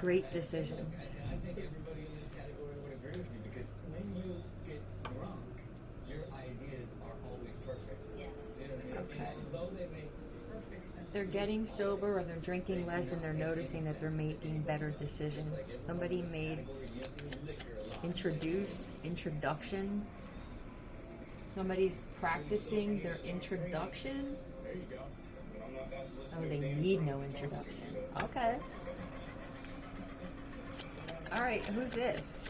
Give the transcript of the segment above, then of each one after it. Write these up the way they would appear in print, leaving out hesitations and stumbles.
great decisions. I think everybody in this category would agree with you, because when you get drunk, your ideas are always perfect. Yeah. You know what I mean? Okay. And although they make perfect sense. They're getting sober or they're drinking less and they're noticing that they're making better decisions. Somebody made introduction. Somebody's practicing their introduction. There you go. Oh, they need no introduction. Okay. All right, who's this?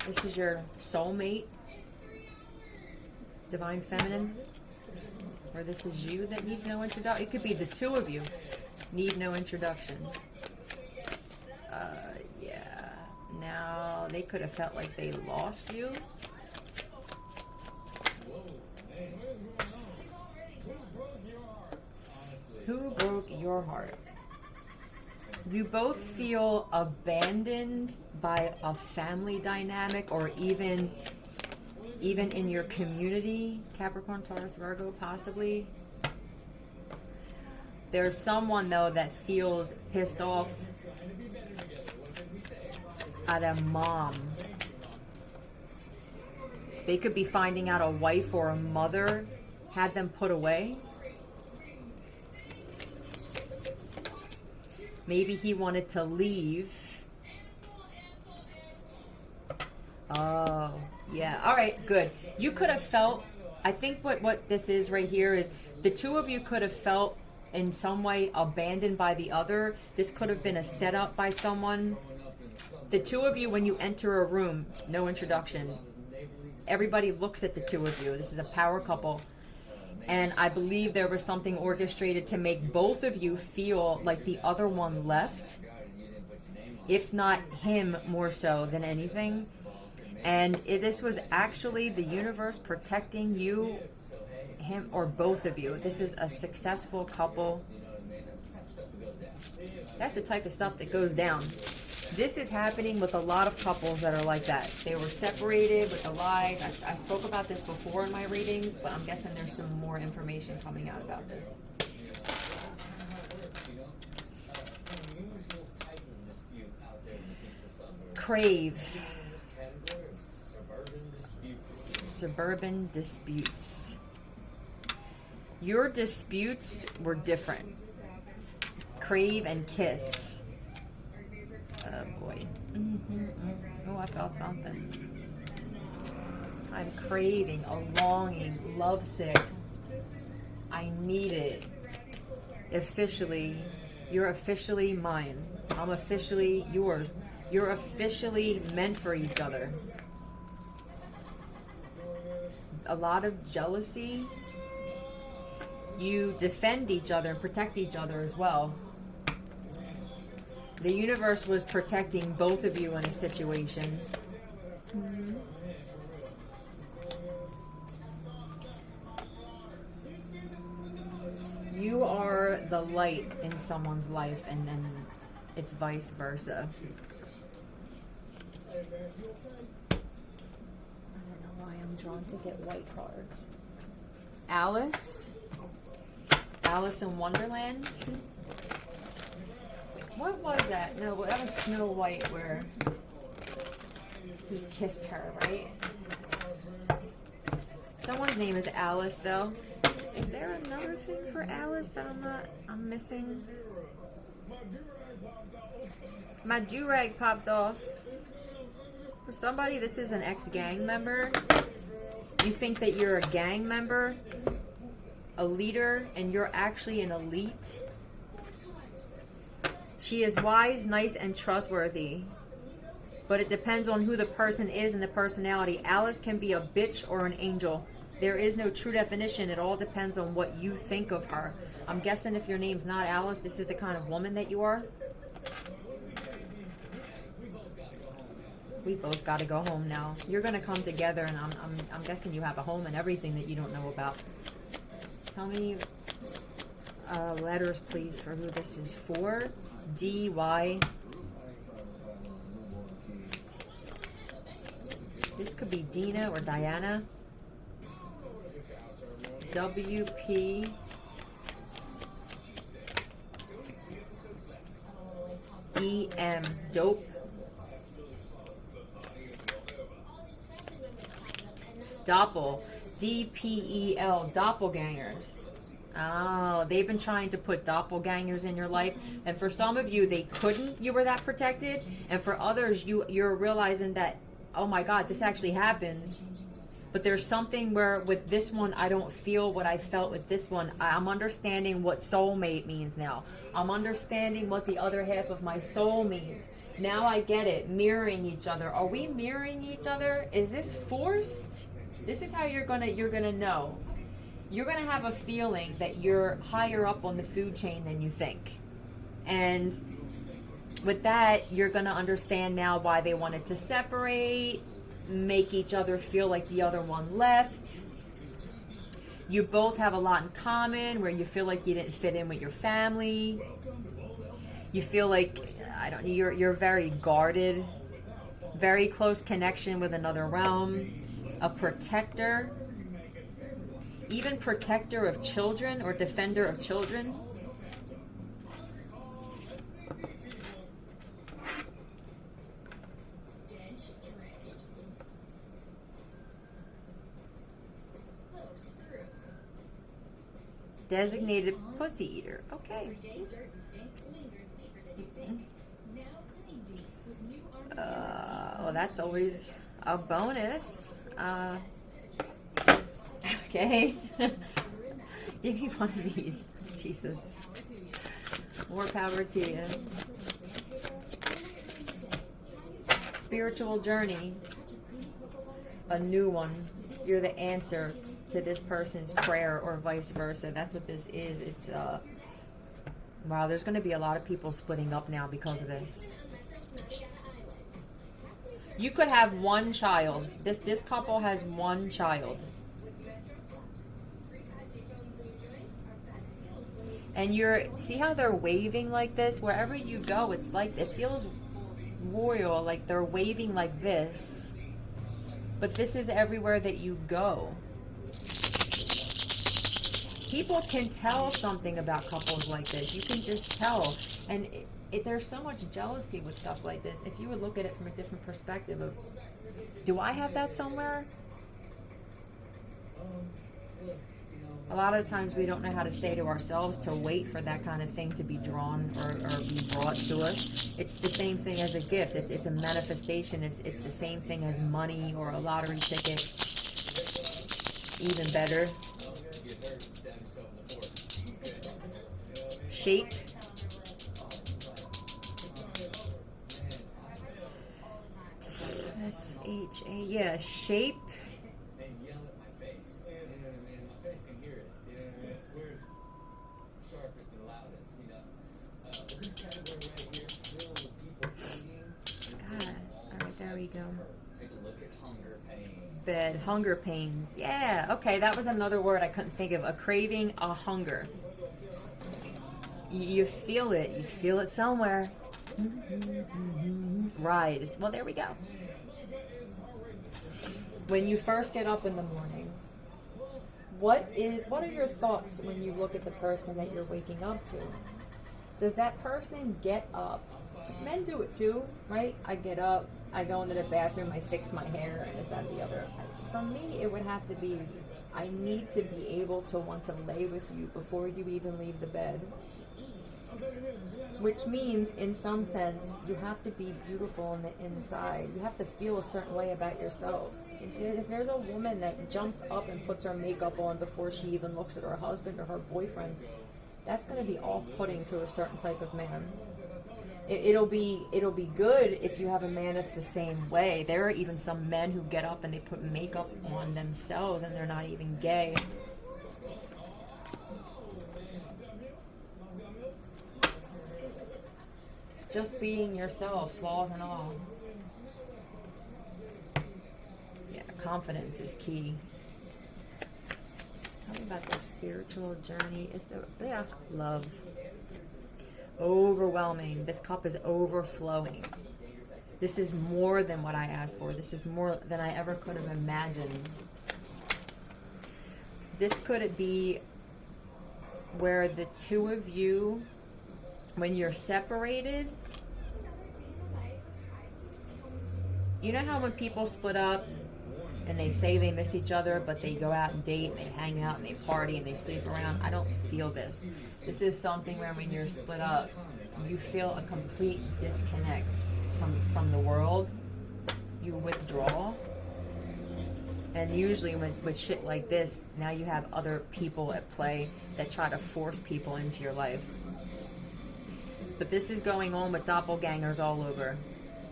This is your soulmate, divine feminine, or this is you that needs no introduction. It could be the two of you need no introduction. Yeah. Now they could have felt like they lost you. Who broke your heart? You both feel abandoned by a family dynamic, or even in your community, Capricorn, Taurus, Virgo, possibly. There's someone, though, that feels pissed off at a mom. They could be finding out a wife or a mother had them put away. Maybe he wanted to leave. Oh, yeah. All right, good. You could have felt, I think what this is right here is the two of you could have felt in some way abandoned by the other. This could have been a setup by someone. The two of you, when you enter a room, no introduction, everybody looks at the two of you. This is a power couple. And I believe there was something orchestrated to make both of you feel like the other one left, if not him more so than anything. And this was actually the universe protecting you, him, or both of you. This is a successful couple. That's the type of stuff that goes down. This is happening with a lot of couples that are like that. They were separated with the lies. I spoke about this before in my readings, but I'm guessing there's some more information coming out about this. Crave. Suburban disputes. Your disputes were different. Crave and kiss. Oh boy. Oh, I felt something. I'm craving, a longing, lovesick. I need it. Officially, you're officially mine. I'm officially yours. You're officially meant for each other. A lot of jealousy. You defend each other and protect each other as well. The universe was protecting both of you in a situation. You are the light in someone's life, and it's vice versa. I don't know why I'm drawn to get white cards. Alice in Wonderland. What was that? No, that was Snow White, where he kissed her, right? Someone's name is Alice, though. Is there another thing for Alice that I'm missing? My do-rag popped off. For somebody, this is an ex-gang member. You think that you're a gang member, a leader, and you're actually an elite. She is wise, nice, and trustworthy. But it depends on who the person is and the personality. Alice can be a bitch or an angel. There is no true definition. It all depends on what you think of her. I'm guessing if your name's not Alice, this is the kind of woman that you are. We both got to go home now. You're going to come together, and I'm guessing you have a home and everything that you don't know about. Tell me letters, please, for who this is for. D-Y. This could be Dina or Diana. W-P. E-M, dope. Doppel, D-P-E-L, doppelgangers. Oh, they've been trying to put doppelgangers in your life, and for some of you, they couldn't. You were that protected, and for others, you're realizing that, oh my God, this actually happens. But there's something where with this one, I don't feel what I felt with this one. I'm understanding what soulmate means now. I'm understanding what the other half of my soul means. Now I get it. Mirroring each other. Are we mirroring each other? Is this forced? This is how you're gonna know. You're going to have a feeling that you're higher up on the food chain than you think. And with that, you're going to understand now why they wanted to separate, make each other feel like the other one left. You both have a lot in common where you feel like you didn't fit in with your family. You feel like, you're very guarded, very close connection with another realm, a protector. Even protector of children or defender of children. Designated pussy eater. Okay. Well, that's always a bonus. Okay. Give me one of these. Jesus. More power to you. Spiritual journey. A new one. You're the answer to this person's prayer or vice versa. That's what this is. It's wow, there's going to be a lot of people splitting up now because of this. You could have one child. This couple has one child. And see how they're waving like this? Wherever you go, it's like, it feels royal, like they're waving like this. But this is everywhere that you go. People can tell something about couples like this. You can just tell. And there's so much jealousy with stuff like this. If you would look at it from a different perspective of, do I have that somewhere? A lot of the times we don't know how to say to ourselves to wait for that kind of thing to be drawn or be brought to us. It's the same thing as a gift. It's a manifestation. It's the same thing as money or a lottery ticket. Even better. Shape. S-H-A, yeah, shape. Go. Take a look at hunger pains. Bed, hunger pains. Yeah, okay, that was another word I couldn't think of. A craving, a hunger. You feel it. You feel it somewhere. Right. Well, there we go. When you first get up in the morning, what are your thoughts when you look at the person that you're waking up to? Does that person get up? Men do it too, right? I get up. I go into the bathroom, I fix my hair, and this, that, and the other. For me, it would have to be, I need to be able to want to lay with you before you even leave the bed. Which means, in some sense, you have to be beautiful on the inside. You have to feel a certain way about yourself. If there's a woman that jumps up and puts her makeup on before she even looks at her husband or her boyfriend, that's going to be off-putting to a certain type of man. It'll be good if you have a man that's the same way. There are even some men who get up and they put makeup on themselves and they're not even gay. Just being yourself, flaws and all. Yeah, confidence is key. Tell me about the spiritual journey. Love. Overwhelming. This cup is overflowing. This is more than what I asked for. This is more than I ever could have imagined. This could be where the two of you, when you're separated, You know how when people split up and they say they miss each other, but they go out and date and they hang out and they party and they sleep around? I don't feel this. This is something where when you're split up, you feel a complete disconnect from the world. You withdraw. And usually with shit like this, now you have other people at play that try to force people into your life. But this is going on with doppelgangers all over.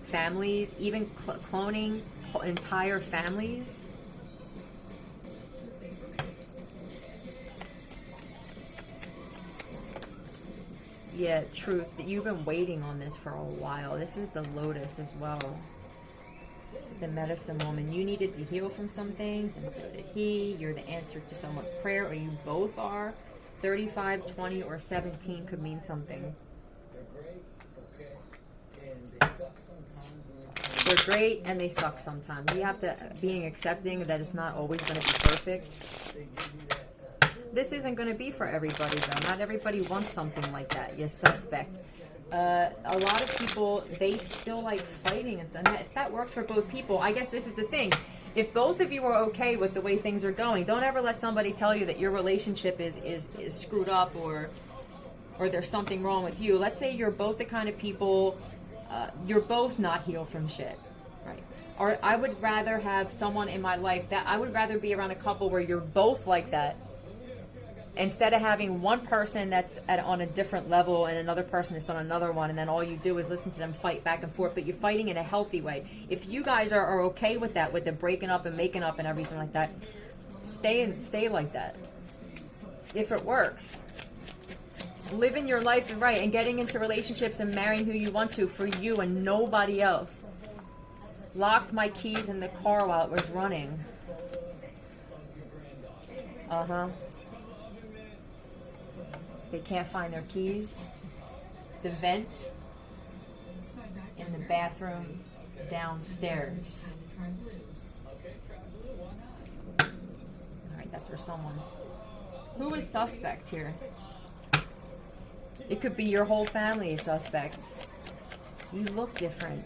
Families, even cloning entire families. Yeah, truth. That you've been waiting on this for a while. This is the Lotus as well. The medicine woman. You needed to heal from some things, and so did he. You're the answer to someone's prayer, or you both are. 35, 20, or 17 could mean something. They're great, and they suck sometimes. You have to being accepting that it's not always going to be perfect. This isn't going to be for everybody, though. Not everybody wants something like that. You suspect. A lot of people, they still like fighting and stuff. If that works for both people, I guess this is the thing. If both of you are okay with the way things are going, don't ever let somebody tell you that your relationship is screwed up or there's something wrong with you. Let's say you're both the kind of people, you're both not healed from shit, right? Or I would rather have someone in my life that I would rather be around a couple where you're both like that, instead of having one person that's on a different level and another person that's on another one, and then all you do is listen to them fight back and forth, but you're fighting in a healthy way. If you guys are okay with that, with the breaking up and making up and everything like that, stay like that. If it works. Living your life right and getting into relationships and marrying who you want to for you and nobody else. Locked my keys in the car while it was running. They can't find their keys. The vent in the bathroom downstairs. Alright, that's for someone. Who is suspect here? It could be your whole family is suspect. You look different.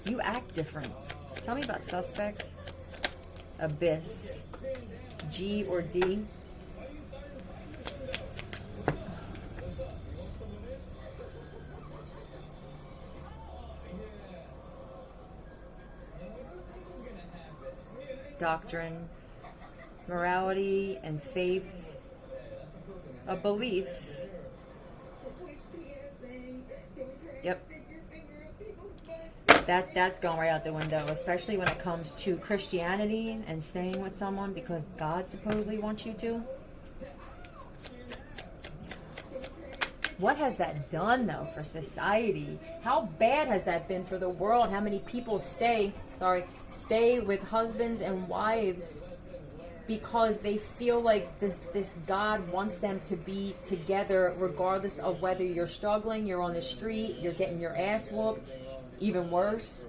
You act different. Tell me about suspect. Abyss. G or D? Doctrine, morality, and faith, a belief. Yep. That's going right out the window, especially when it comes to Christianity and staying with someone because God supposedly wants you to. What has that done, though, for society? How bad has that been for the world? How many people stay with husbands and wives because they feel like this God wants them to be together regardless of whether you're struggling, you're on the street, you're getting your ass whooped, even worse.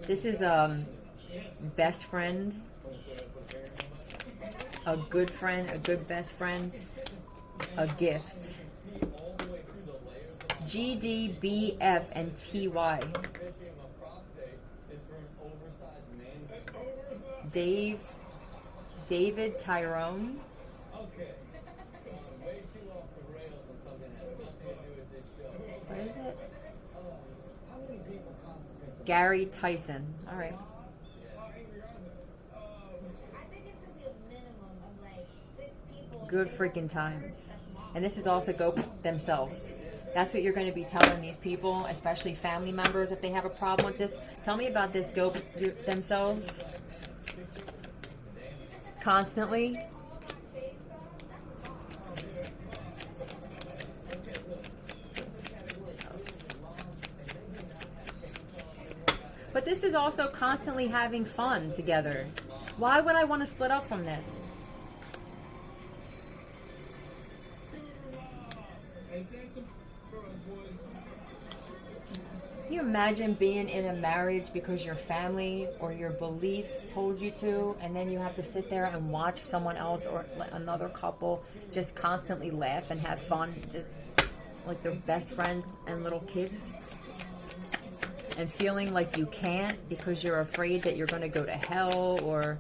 This is best friend. A good friend, a good best friend, a gift. G, D, B, F, and T, Y. David Tyrone. What is it? Gary Tyson. All right. Good freaking times. And this is also go themselves. That's what you're going to be telling these people, especially family members, if they have a problem with this. Tell me about this go themselves. Constantly. But this is also constantly having fun together. Why would I want to split up from this? Can you imagine being in a marriage because your family or your belief told you to, and then you have to sit there and watch someone else or another couple just constantly laugh and have fun, just like their best friend and little kids? and feeling like you can't because you're afraid that you're going to go to hell or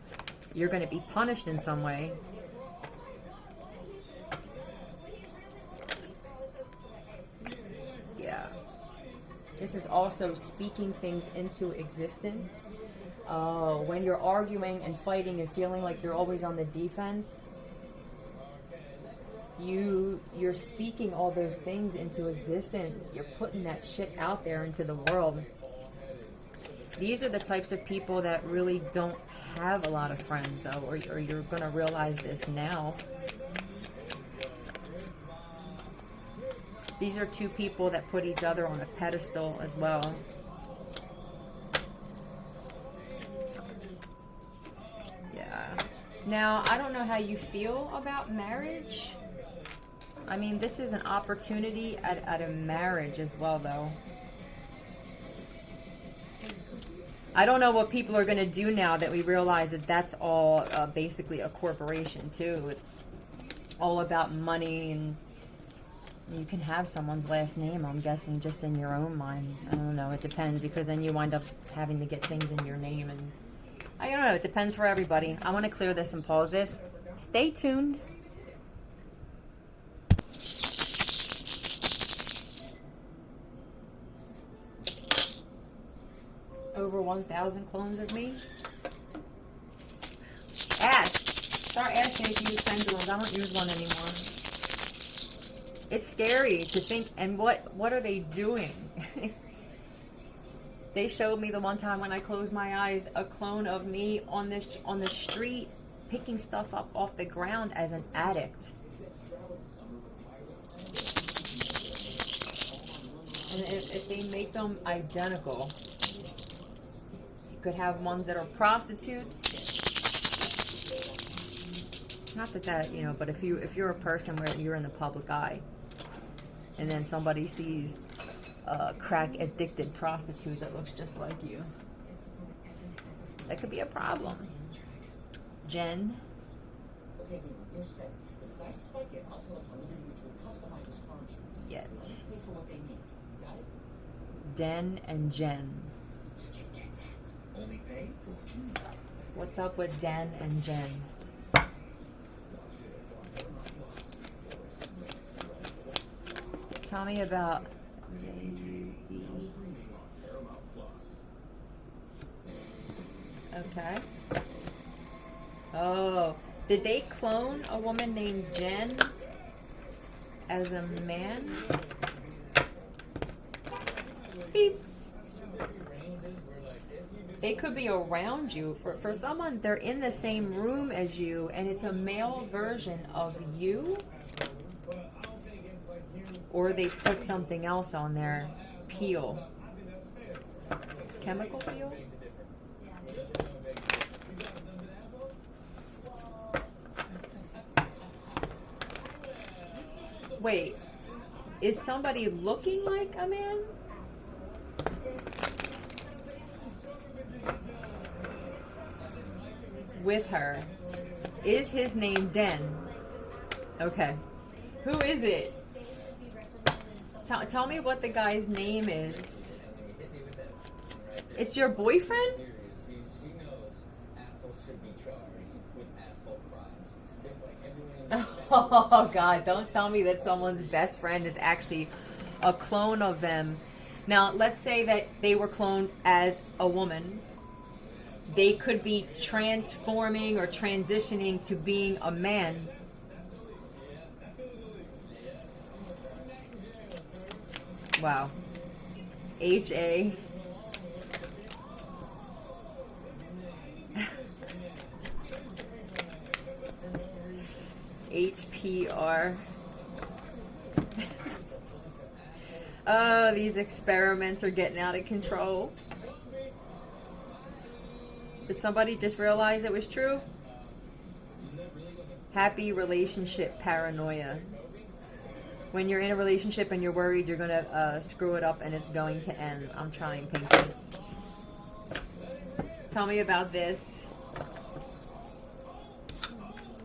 you're going to be punished in some way. Yeah. This is also speaking things into existence. When you're arguing and fighting and feeling like you're always on the defense, you're speaking all those things into existence. You're putting that shit out there into the world. These are the types of people that really don't have a lot of friends, though, or you're going to realize this now. These are two people that put each other on a pedestal as well. Yeah. Now, I don't know how you feel about marriage. I mean, this is an opportunity at a marriage as well, though. I don't know what people are going to do now that we realize that that's all basically a corporation, too. It's all about money, and you can have someone's last name, I'm guessing, just in your own mind. I don't know. It depends, because then you wind up having to get things in your name. And I don't know. It depends for everybody. I want to clear this and pause this. Stay tuned. Over 1,000 clones of me. Start asking if you use pendulums. I don't use one anymore. It's scary to think. And what are they doing? They showed me the one time when I closed my eyes a clone of me on the street picking stuff up off the ground as an addict. And if they make them identical. Could have ones that are prostitutes. Not that you know, but if you're a person where you're in the public eye, and then somebody sees a crack addicted prostitute that looks just like you, that could be a problem. Jen. Yet. Den and Jen. What's up with Dan and Jen? Tell me about Okay. Oh, did they clone a woman named Jen as a man? Beep. They could be around you. For someone, they're in the same room as you, and it's a male version of you. Or they put something else on their peel. Chemical peel? Wait, is somebody looking like a man? With her. Is his name Den? Okay. Who is it? Tell me what the guy's name is. It's your boyfriend? Oh God, don't tell me that someone's best friend is actually a clone of them. Now, let's say that they were cloned as a woman. They could be transforming or transitioning to being a man. Wow. H-A. HPR. Oh, these experiments are getting out of control. Did somebody just realize it was true? Happy relationship paranoia. When you're in a relationship and you're worried you're going to screw it up and it's going to end. I'm trying, Pinky. Tell me about this.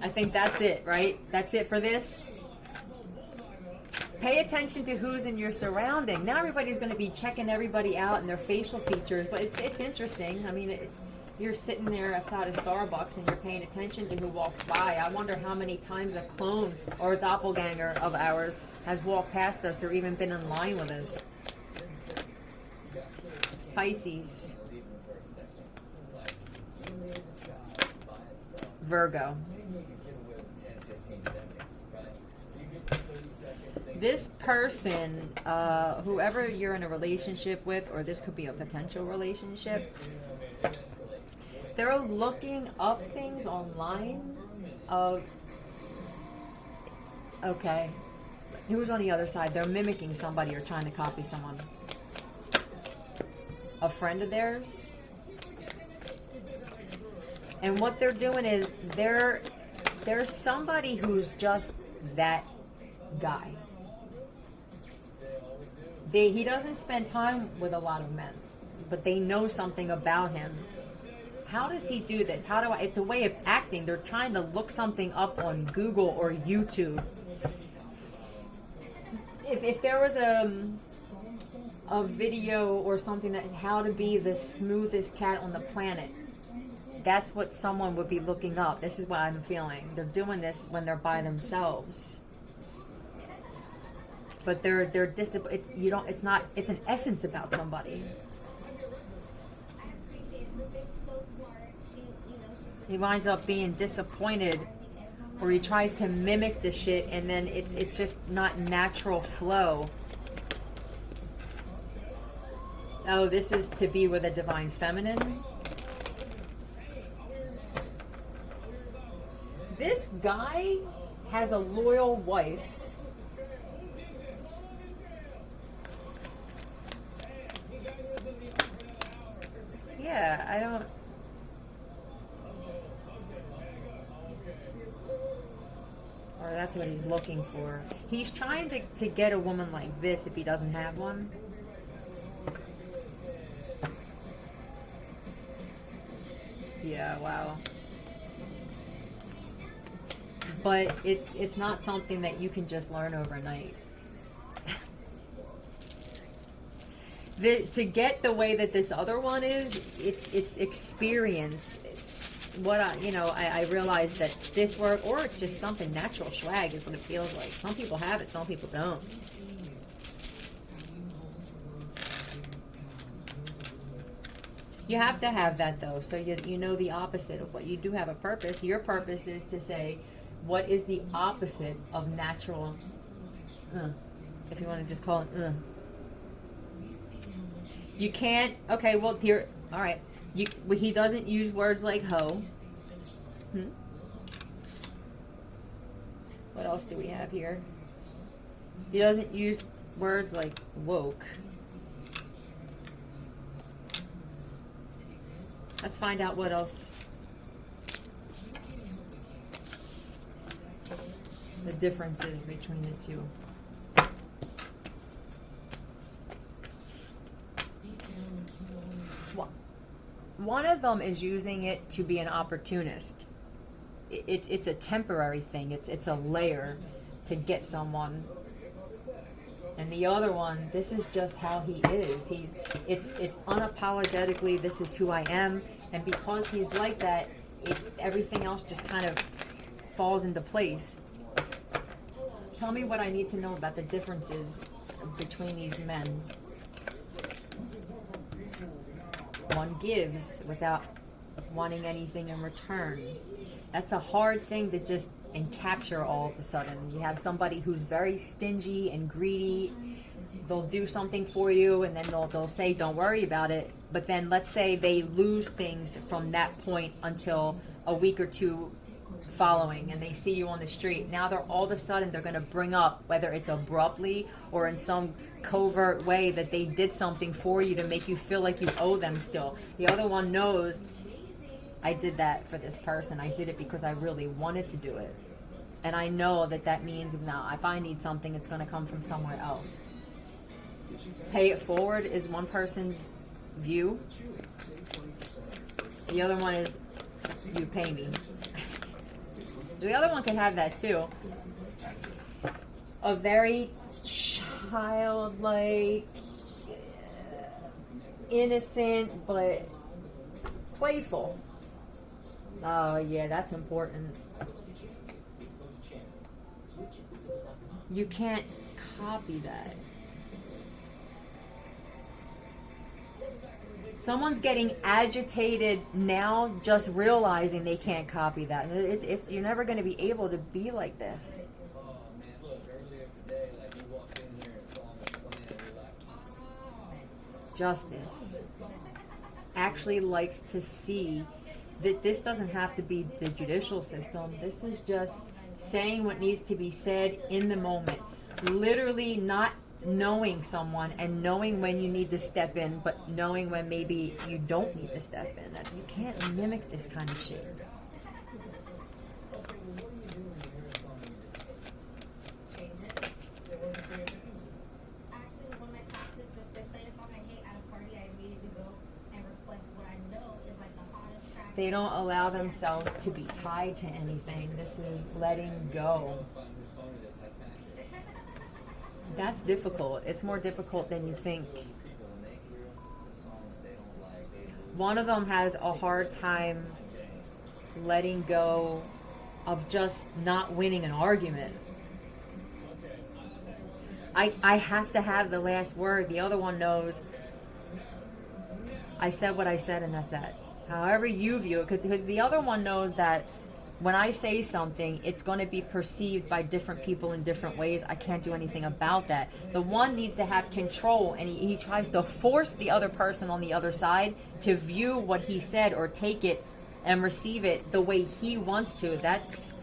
I think that's it, right? That's it for this? Pay attention to who's in your surrounding. Now everybody's going to be checking everybody out and their facial features, but it's interesting. I mean, you're sitting there outside of Starbucks and you're paying attention to who walks by. I wonder how many times a clone or a doppelganger of ours has walked past us or even been in line with us. Pisces. Virgo. This person, whoever you're in a relationship with, or this could be a potential relationship, they're looking up things online of, okay, who's on the other side? They're mimicking somebody or trying to copy someone. A friend of theirs. And what they're doing is there's somebody who's just that guy. He doesn't spend time with a lot of men, but they know something about him. How does he do this? It's a way of acting. They're trying to look something up on Google or YouTube. If there was a video or something that how to be the smoothest cat on the planet, that's what someone would be looking up. This is what I'm feeling. They're doing this when they're by themselves. But it's an essence about somebody. He winds up being disappointed, or he tries to mimic the shit, and then it's just not natural flow. Oh, this is to be with a divine feminine. This guy has a loyal wife. Yeah, I don't... Or that's what he's looking for. He's trying to get a woman like this if he doesn't have one. Yeah, wow. But it's not something that you can just learn overnight. To get the way that this other one is, it's experience. It's what I realize that this work, or it's just something natural swag is what it feels like. Some people have it, some people don't. You have to have that though, so you know the opposite of what you do have a purpose. Your purpose is to say, what is the opposite of natural? If you want to just call it. You can't. Okay, well here. All right. He doesn't use words like hoe. What else do we have here? He doesn't use words like woke. Let's find out what else. The differences between the two. One of them is using it to be an opportunist. It's a temporary thing. It's a layer to get someone. And the other one, this is just how he is. It's unapologetically, this is who I am. And because he's like that, everything else just kind of falls into place. Tell me what I need to know about the differences between these men. One gives without wanting anything in return. That's a hard thing to just capture all of a sudden. You have somebody who's very stingy and greedy. They'll do something for you and then they'll say, don't worry about it. But then let's say they lose things from that point until a week or two following, and they see you on the street. Now they're all of a sudden they're going to bring up, whether it's abruptly or in some covert way, that they did something for you to make you feel like you owe them still. The other one knows, I did that for this person. I did it because I really wanted to do it. And I know that means now if I need something, it's going to come from somewhere else. Pay it forward is one person's view. The other one is, you pay me. The other one can have that too. a very childlike, innocent, but playful. Oh yeah, that's important. You can't copy that. Someone's getting agitated now just realizing they can't copy that. It's you're never going to be able to be like this. Oh man, look, earlier today, like you walked in here and saw me playing, and you're like, Justice actually likes to see that this doesn't have to be the judicial system. This is just saying what needs to be said in the moment. Literally not knowing someone and knowing when you need to step in, but knowing when maybe you don't need to step in. You can't mimic this kind of shit. Actually, one of my tactics, if they play a song I hate at a party, I immediately go and request what I know is like the hottest track. They don't allow themselves to be tied to anything. This is letting go. That's difficult. It's more difficult than you think. One of them has a hard time letting go of just not winning an argument. I have to have the last word. The other one knows I said what I said and that's that. However you view it, because the other one knows that when I say something, it's going to be perceived by different people in different ways. I can't do anything about that. The one needs to have control, and he tries to force the other person on the other side to view what he said or take it and receive it the way he wants to. That's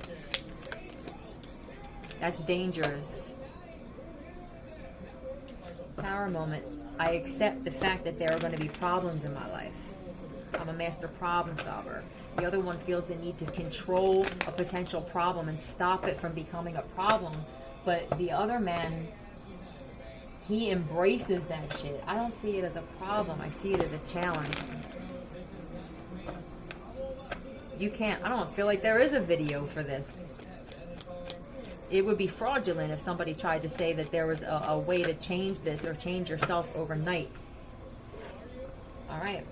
dangerous. Tower moment. I accept the fact that there are going to be problems in my life. I'm a master problem solver. The other one feels the need to control a potential problem and stop it from becoming a problem. But the other man, he embraces that shit. I don't see it as a problem. I see it as a challenge. You can't, I don't feel like there is a video for this. It would be fraudulent if somebody tried to say that there was a way to change this or change yourself overnight. All right.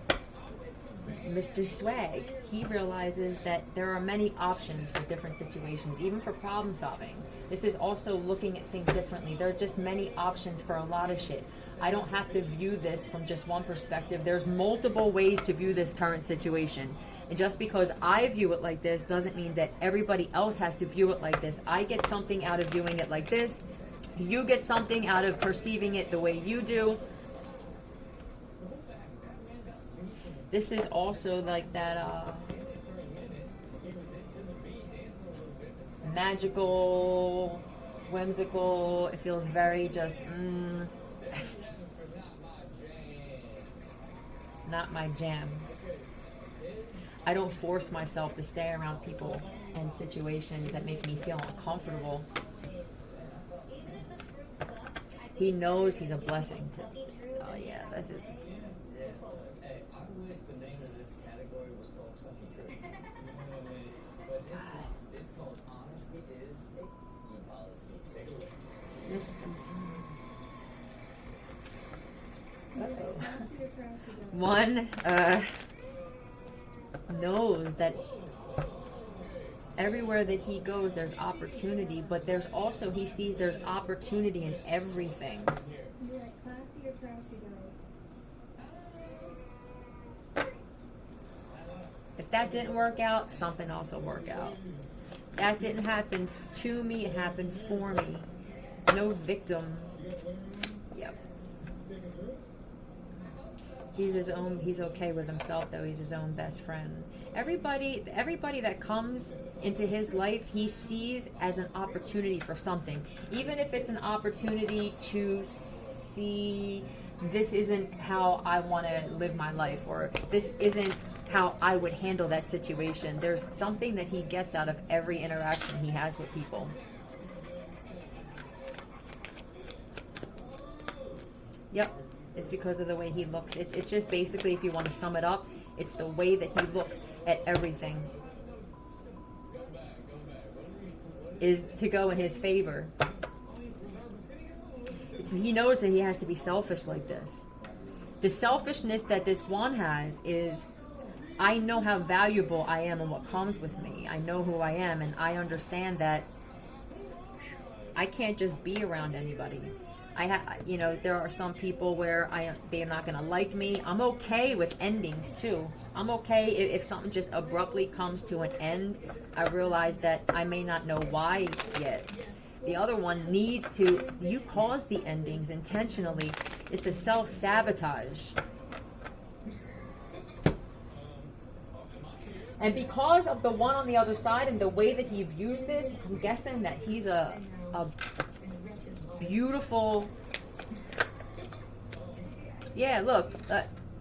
Mr. Swag, he realizes that there are many options for different situations, even for problem solving. This is also looking at things differently. There are just many options for a lot of shit. I don't have to view this from just one perspective. There's multiple ways to view this current situation. And just because I view it like this doesn't mean that everybody else has to view it like this. I get something out of viewing it like this. You get something out of perceiving it the way you do. This is also like that magical, whimsical. It feels very just not my jam. I don't force myself to stay around people and situations that make me feel uncomfortable. He knows he's a blessing to. Oh yeah, that's it. The name of this category was called Sunny Truth. You know what I mean? But it's called Honesty is a Good Policy. Take a look. One knows that everywhere that he goes there's opportunity, but there's also, he sees there's opportunity in everything. You like classy or trashy girls? If that didn't work out, something else will work out. That didn't happen to me, it happened for me. No victim. Yep. He's his own, he's okay with himself though, he's his own best friend. Everybody that comes into his life, he sees as an opportunity for something. Even if it's an opportunity to see, this isn't how I want to live my life, or this isn't how I would handle that situation. There's something that he gets out of every interaction he has with people. Yep, it's because of the way he looks. It's just basically, if you want to sum it up, it's the way that he looks at everything is to go in his favor. So he knows that he has to be selfish like this. The selfishness that this one has is, I know how valuable I am and what comes with me. I know who I am, and I understand that I can't just be around anybody. There are some people where they're not gonna like me. I'm okay with endings too. I'm okay if something just abruptly comes to an end. I realize that I may not know why yet. The other one needs to. You cause the endings intentionally. It's a self-sabotage. And because of the one on the other side and the way that he views this, I'm guessing that he's a beautiful. Yeah, look,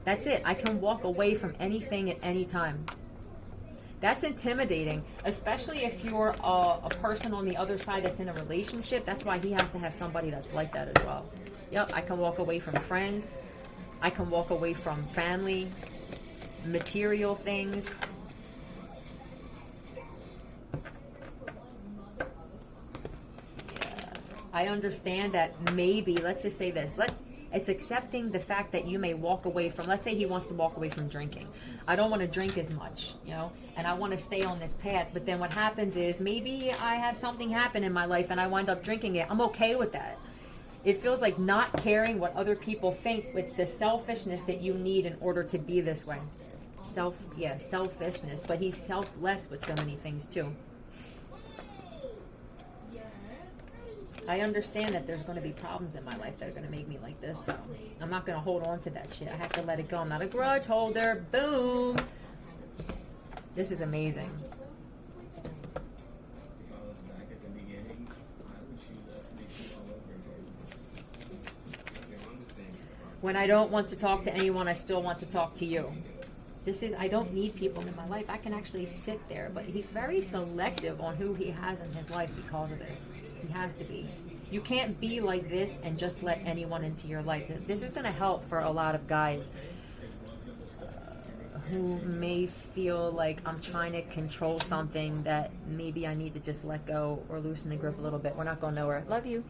that's it. I can walk away from anything at any time. That's intimidating, especially if you're a person on the other side that's in a relationship. That's why he has to have somebody that's like that as well. Yep, I can walk away from a friend. I can walk away from family, material things. I understand that maybe, let's just say this, it's accepting the fact that you may walk away from, let's say he wants to walk away from drinking. I don't want to drink as much, and I want to stay on this path, but then what happens is maybe I have something happen in my life and I wind up drinking it. I'm okay with that. It feels like not caring what other people think. It's the selfishness that you need in order to be this way. Selfishness, but he's selfless with so many things too. I understand that there's going to be problems in my life that are going to make me like this, though. I'm not going to hold on to that shit. I have to let it go. I'm not a grudge holder. Boom. This is amazing. If I was back at the beginning, I would choose us to make it all over again. When I don't want to talk to anyone, I still want to talk to you. I don't need people in my life. I can actually sit there, but he's very selective on who he has in his life because of this. He has to be. You can't be like this and just let anyone into your life. This is going to help for a lot of guys who may feel like I'm trying to control something that maybe I need to just let go or loosen the grip a little bit. We're not going nowhere. Love you.